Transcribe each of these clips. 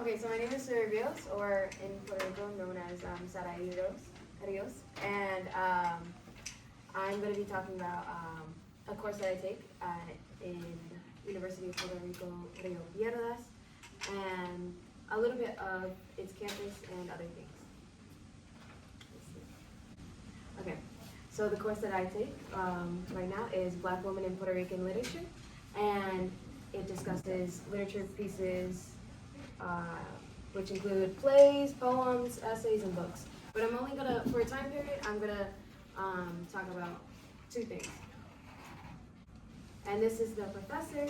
Okay, so my name is Saray Ríos, or in Puerto Rico known as Saray Ríos, and I'm going to be talking about a course that I take in University of Puerto Rico, Rio Piedras, and a little bit of its campus and other things. Okay, so the course that I take right now is Black Women in Puerto Rican Literature, and it discusses literature pieces which include plays, poems, essays, and books. But I'm only gonna, for a time period, I'm gonna talk about two things. And this is the professor.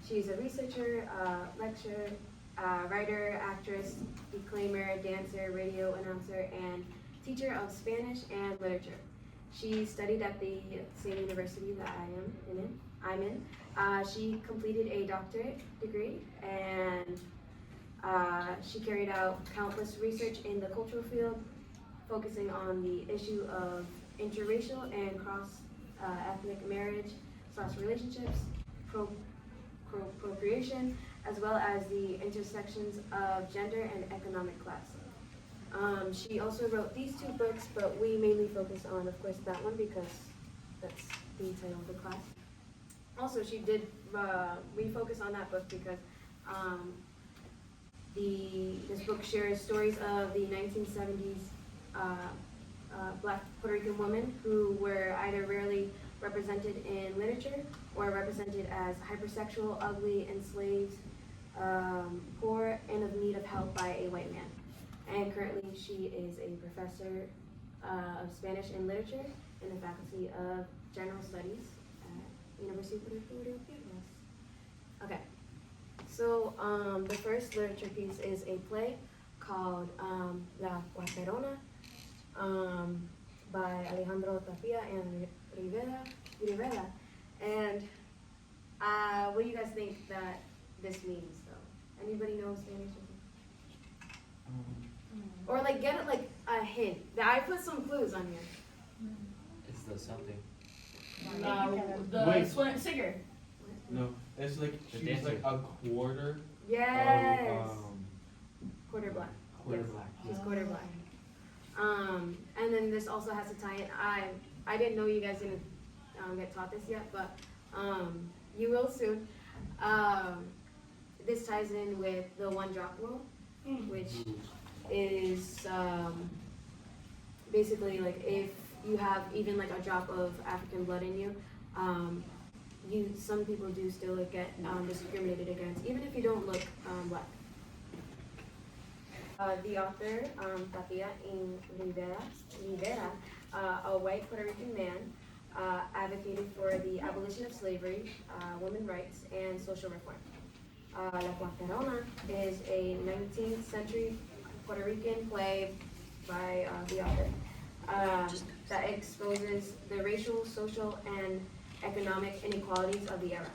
She's a researcher, lecturer, writer, actress, declaimer, dancer, radio announcer, and teacher of Spanish and literature. She studied at the same university that I'm in. She completed a doctorate degree, and she carried out countless research in the cultural field, focusing on the issue of interracial and cross-ethnic marriage / relationships, procreation, as well as the intersections of gender and economic class. She also wrote these two books, but we mainly focus on, of course, that one because that's the title of the class. Also, she did refocus on that book because this book shares stories of the 1970s Black Puerto Rican women who were either rarely represented in literature or represented as hypersexual, ugly, enslaved, poor, and of need of help by a white man. And currently she is a professor of Spanish and literature in the Faculty of General Studies at University of Puerto Rico. Okay, so the first literature piece is a play called La Cuarterona by Alejandro Tapia and Rivera. And what do you guys think that this means, though? Anybody know Spanish? Or like get it like a hint. I put some clues on here. It's the something. The singer. No, it's like The she's dancer. like a quarter. Yes. Of, Quarter black. quarter Yes. black. She's quarter black. And then this also has to tie in. I didn't know you guys didn't get taught this yet, but you will soon. This ties in with the one drop rule, which is basically like if you have even like a drop of African blood in you, some people do still get discriminated against, even if you don't look black. The author, Tapia and Rivera, a white Puerto Rican man, advocated for the abolition of slavery, women's rights, and social reform. La Cuarterona is a 19th century Puerto Rican play by the author that exposes the racial, social, and economic inequalities of the era.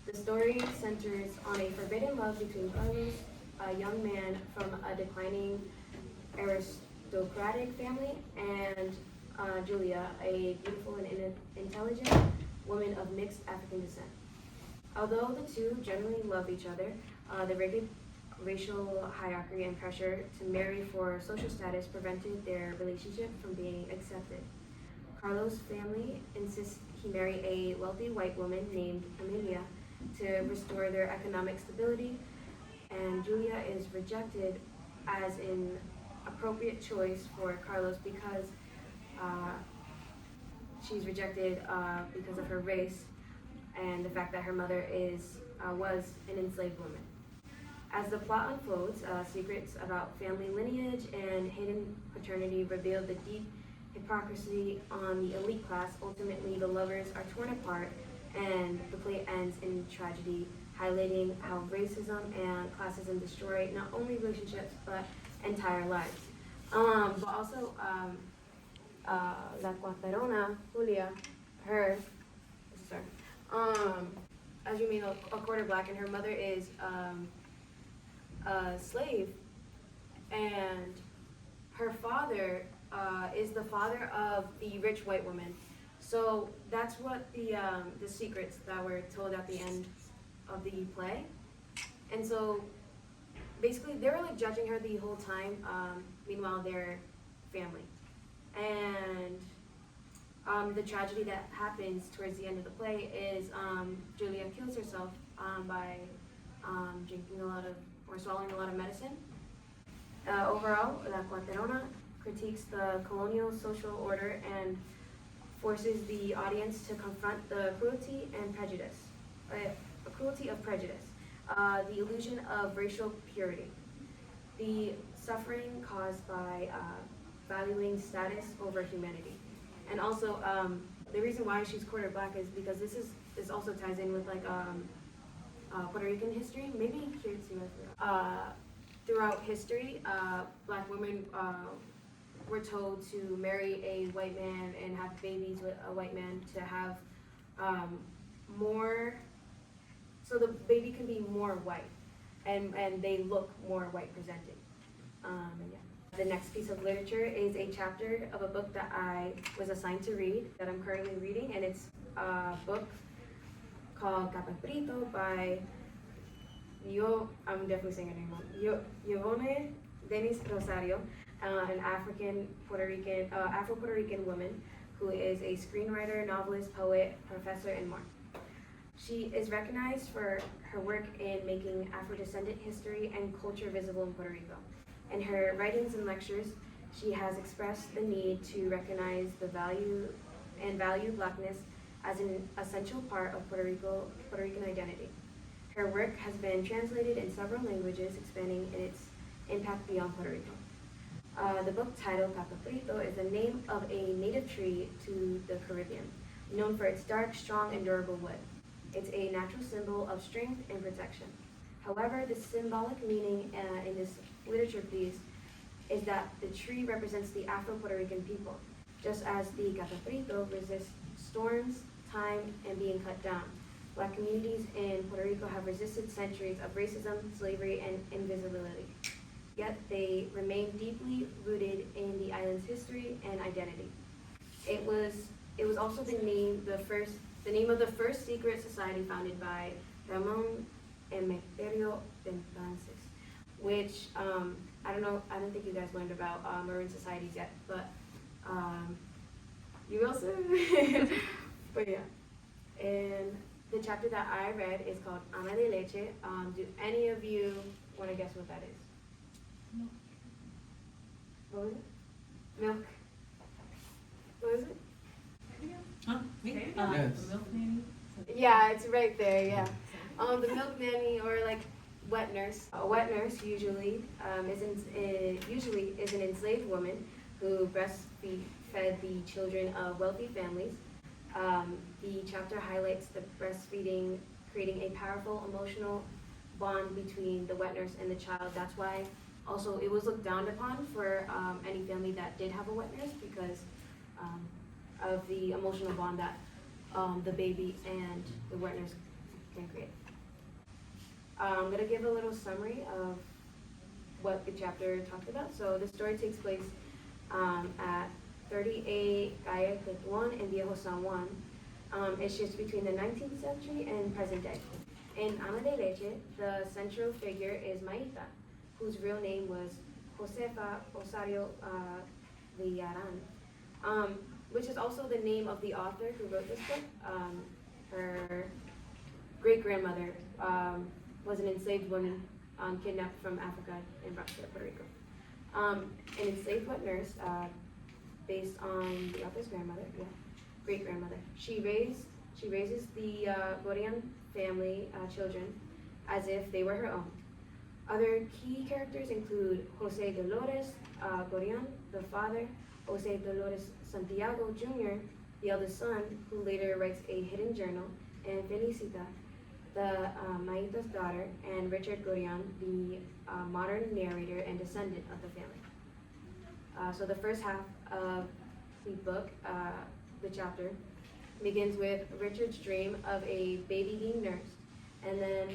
The story centers on a forbidden love between Carlos, a young man from a declining aristocratic family, and Julia, a beautiful and intelligent woman of mixed African descent. Although the two generally love each other, the rigid racial hierarchy and pressure to marry for social status prevented their relationship from being accepted. Carlos' family insists he marry a wealthy white woman named Amelia to restore their economic stability, and Julia is rejected as an appropriate choice for Carlos because she's rejected because of her race and the fact that her mother was an enslaved woman. As the plot unfolds, secrets about family lineage and hidden paternity reveal the deep hypocrisy on the elite class. Ultimately, the lovers are torn apart, and the play ends in tragedy, highlighting how racism and classism destroy not only relationships but entire lives. But also, La Cuarterona, Julia, as you may know, a quarter black, and her mother is a slave, and her father is the father of the rich white woman. So that's what the secrets that were told at the end of the play. And so basically they were like judging her the whole time. Meanwhile, they're family, and the tragedy that happens towards the end of the play is Julia kills herself by drinking a lot of or swallowing a lot of medicine. Overall, La Cuaterona critiques the colonial social order and forces the audience to confront the cruelty and prejudice, cruelty of prejudice, the illusion of racial purity, the suffering caused by valuing status over humanity. And also, the reason why she's quarter black is because this also ties in with like Puerto Rican history. Maybe here too. Throughout history, black women were told to marry a white man and have babies with a white man to have more, so the baby can be more white, and they look more white presented. Yeah. The next piece of literature is a chapter of a book that I was assigned to read, that I'm currently reading, and it's a book called Capaprito by I'm definitely saying her name wrong. Yvonne Dennis Rosario, an Afro-Puerto Rican woman who is a screenwriter, novelist, poet, professor, and more. She is recognized for her work in making Afro-descendant history and culture visible in Puerto Rico. In her writings and lectures, she has expressed the need to recognize the value Blackness as an essential part of Puerto Rican identity. Her work has been translated in several languages, expanding its impact beyond Puerto Rico. The book titled Capaprito is the name of a native tree to the Caribbean, known for its dark, strong, and durable wood. It's a natural symbol of strength and protection. However, the symbolic meaning in this literature piece is that the tree represents the Afro-Puerto Rican people, just as the Capaprito resists storms, time, and being cut down. Black communities in Puerto Rico have resisted centuries of racism, slavery, and invisibility. Yet they remain deeply rooted in the island's history and identity. It was also the name of the first secret society founded by Ramon Emeterio Bentances, which I don't think you guys learned about maroon societies yet, but you will soon. But yeah, and the chapter that I read is called Ama de Leche. Do any of you want to guess what that is? Milk. What was it? Milk. What was it? Huh? Me? Yes. The milk nanny? Yeah, it's right there, yeah. The milk nanny, or like wet nurse. A wet nurse usually is an enslaved woman who breastfed the children of wealthy families. The chapter highlights the breastfeeding, creating a powerful emotional bond between the wet nurse and the child. That's why also it was looked down upon for any family that did have a wet nurse, because of the emotional bond that the baby and the wet nurse can create. I'm going to give a little summary of what the chapter talked about. So the story takes place at 38 Calle Tetuan in Viejo San Juan. It shifts between the 19th century and present day. In Ama de Leche, the central figure is Maita, whose real name was Josefa Osario Villaran, which is also the name of the author who wrote this book. Her great-grandmother was an enslaved woman kidnapped from Africa and brought to Puerto Rico. An enslaved wet nurse, based on the author's great-grandmother. She raises the Gorian family children as if they were her own. Other key characters include Jose Dolores Gorian, the father, Jose Dolores Santiago Jr., the eldest son, who later writes a hidden journal, and Felicita, the Maita's daughter, and Richard Gorian, the modern narrator and descendant of the family. So the first half of the book, the chapter, begins with Richard's dream of a baby being nursed, and then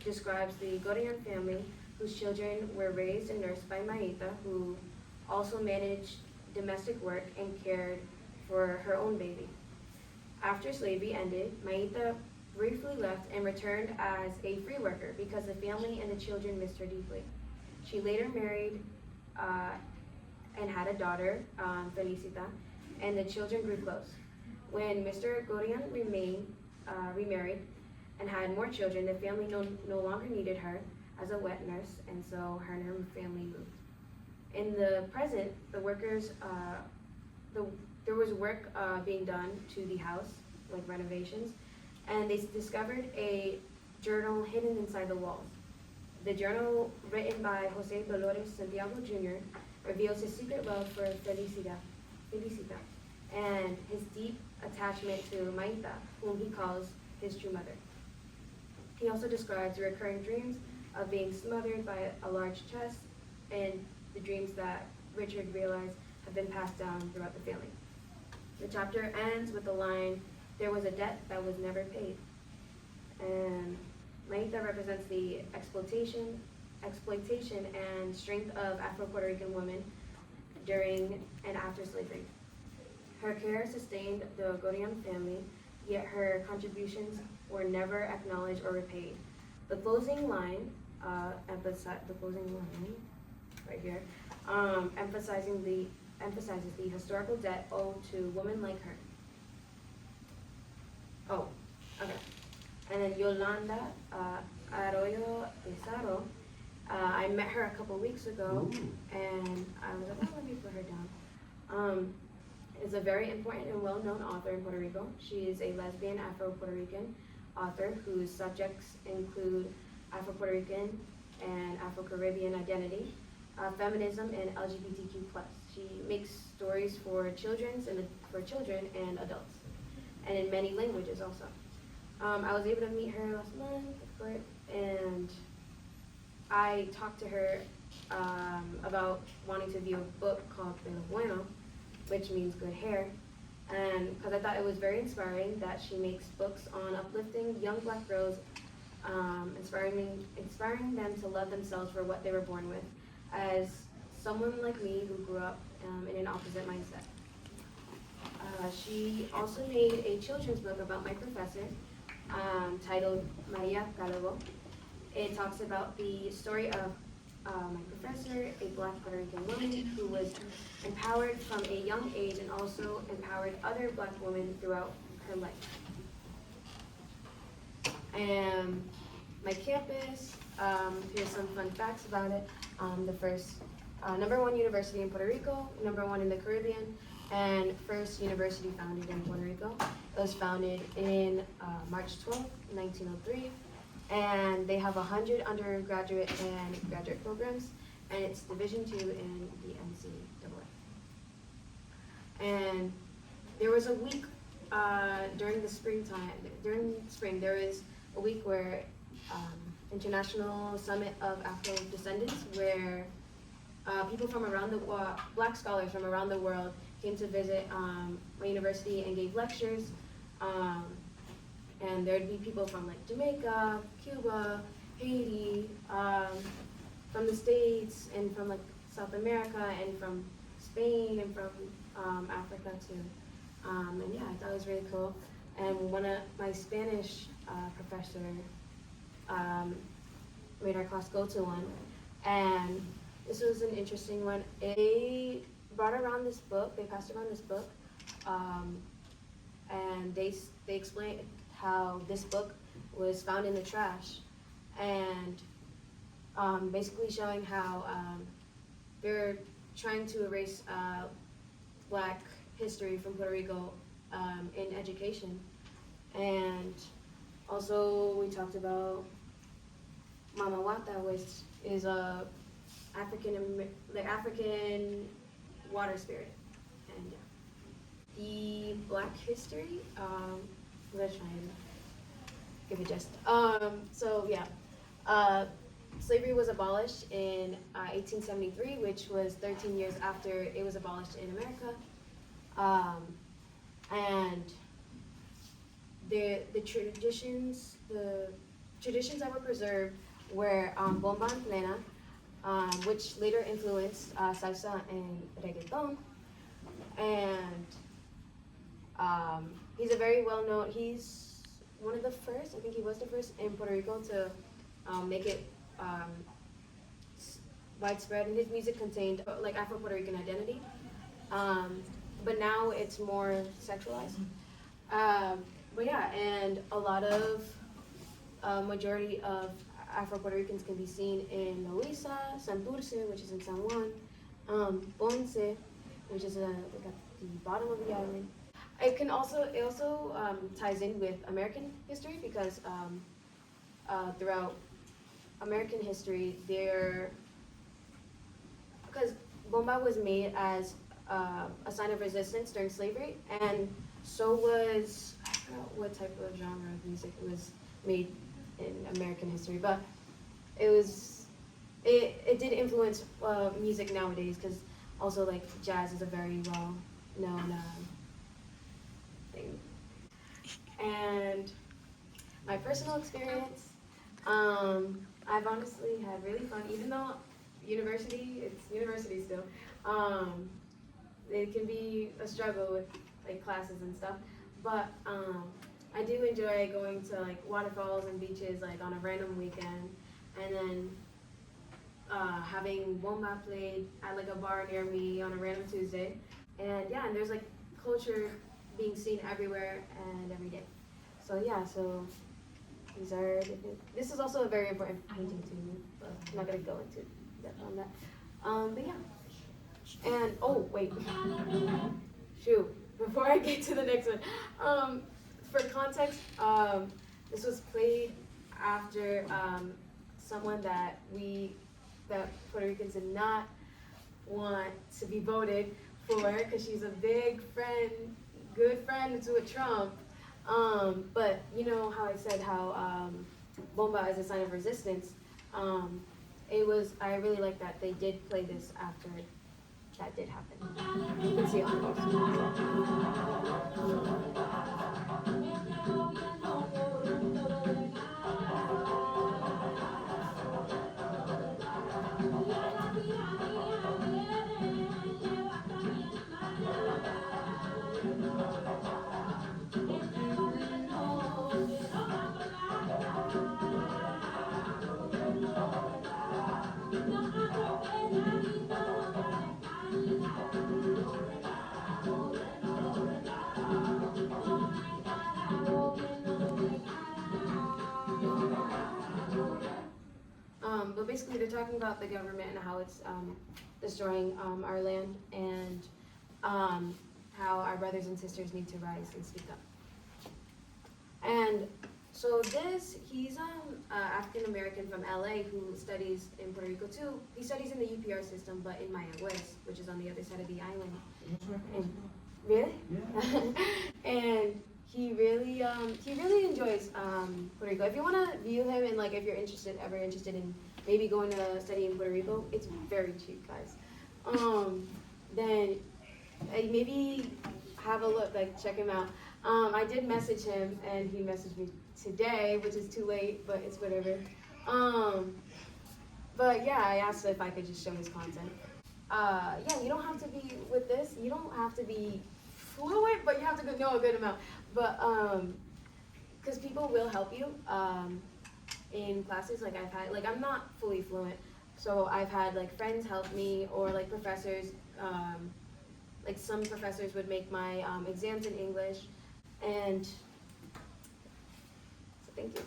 describes the Gorian family whose children were raised and nursed by Maita, who also managed domestic work and cared for her own baby. After slavery ended, Maita briefly left and returned as a free worker because the family and the children missed her deeply. She later married and had a daughter, Felicita, and the children grew close. When Mr. Gorian remarried and had more children, the family no longer needed her as a wet nurse, and so her and her family moved. In the present, there was work being done to the house, like renovations, and they discovered a journal hidden inside the walls. The journal, written by Jose Dolores Santiago Jr., reveals his secret love for Felicita, and his deep attachment to Maita, whom he calls his true mother. He also describes recurring dreams of being smothered by a large chest and the dreams that Richard realized have been passed down throughout the family. The chapter ends with the line, "There was a debt that was never paid." And Maita represents the exploitation and strength of Afro-Puerto Rican women during and after slavery. Her care sustained the Gorian family, yet her contributions were never acknowledged or repaid. The closing line, right here, emphasizes the historical debt owed to women like her. Oh, okay. And then Yolanda Arroyo Pizarro, I met her a couple weeks ago, and I was like, oh, let me put her down. Is a very important and well-known author in Puerto Rico. She is a lesbian Afro-Puerto Rican author whose subjects include Afro-Puerto Rican and Afro-Caribbean identity, feminism, and LGBTQ+. She makes stories for children and adults, and in many languages also. I was able to meet her last month, and I talked to her about wanting to view a book called Pelo Bueno, which means good hair, and because I thought it was very inspiring that she makes books on uplifting young Black girls, inspiring them to love themselves for what they were born with, as someone like me who grew up in an opposite mindset. She also made a children's book about my professor, titled Maria Calvo. It talks about the story of my professor, a Black Puerto Rican woman who was empowered from a young age and also empowered other Black women throughout her life. And my campus, here's some fun facts about it. The first #1 university in Puerto Rico, #1 in the Caribbean, and first university founded in Puerto Rico. It was founded in March 12, 1903. And they have 100 undergraduate and graduate programs, and it's Division II in the NCAA. And there was a week during spring, there is a week where International Summit of Afro Descendants, where people from around the Black scholars from around the world came to visit my university and gave lectures. And there'd be people from like Jamaica, Cuba, Haiti, from the States, and from like South America, and from Spain, and from Africa too. And yeah, I thought it was really cool. And one of my Spanish professor made our class go to one, and this was an interesting one. They brought around this book. They passed around this book, and they explained how this book was found in the trash, and basically showing how they're trying to erase Black history from Puerto Rico in education. And also we talked about Mama Wata, which is a African water spirit. And yeah. The Black history, I'm gonna try and give a gist. Slavery was abolished in 1873, which was 13 years after it was abolished in America. And the traditions that were preserved were bomba en plena, which later influenced salsa and reggaeton. And he's a very well-known, one of the first, I think he was the first in Puerto Rico to make it widespread, and his music contained like Afro-Puerto Rican identity, but now it's more sexualized. But yeah, and a lot of majority of Afro-Puerto Ricans can be seen in Loíza, Santurce, which is in San Juan, Ponce, which is like at the bottom of the island. It also ties in with American history because throughout American history, because bomba was made as a sign of resistance during slavery, and so was, I forgot what type of genre of music was made in American history, but it did influence music nowadays, because also like jazz is a very well known thing. And my personal experience, I've honestly had really fun, even though it's university still. It can be a struggle with like classes and stuff, but I do enjoy going to like waterfalls and beaches like on a random weekend, and then having bomba played at like a bar near me on a random Tuesday, and yeah, and there's like culture being seen everywhere and every day. So yeah, so these are this is also a very important painting to me, but I'm not gonna go into depth on that. But yeah, and oh wait, shoot, before I get to the next one, for context, this was played after someone that Puerto Ricans did not want to be voted for, because she's a big friend, good friend to Trump. But you know how I said how bomba is a sign of resistance. I really like that they did play this after that did happen. You can see it on the but basically they're talking about the government and how it's destroying our land, and how our brothers and sisters need to rise and speak up. And so he's African American from LA who studies in Puerto Rico too. He studies in the UPR system, but in Mayagüez, which is on the other side of the island. And, really? Yeah. And he really enjoys Puerto Rico. If you want to view him, and like if you're ever interested in maybe going to study in Puerto Rico, it's very cheap, guys. Then maybe have a look, like check him out. I did message him, and he messaged me today, which is too late, but it's whatever. But yeah, I asked if I could just show his content. Yeah, you don't have to be with this. You don't have to be fluent, but you have to know a good amount. But because people will help you in classes. Like I'm not fully fluent, so I've had like friends help me, or like professors. Like some professors would make my exams in English, and so thank you.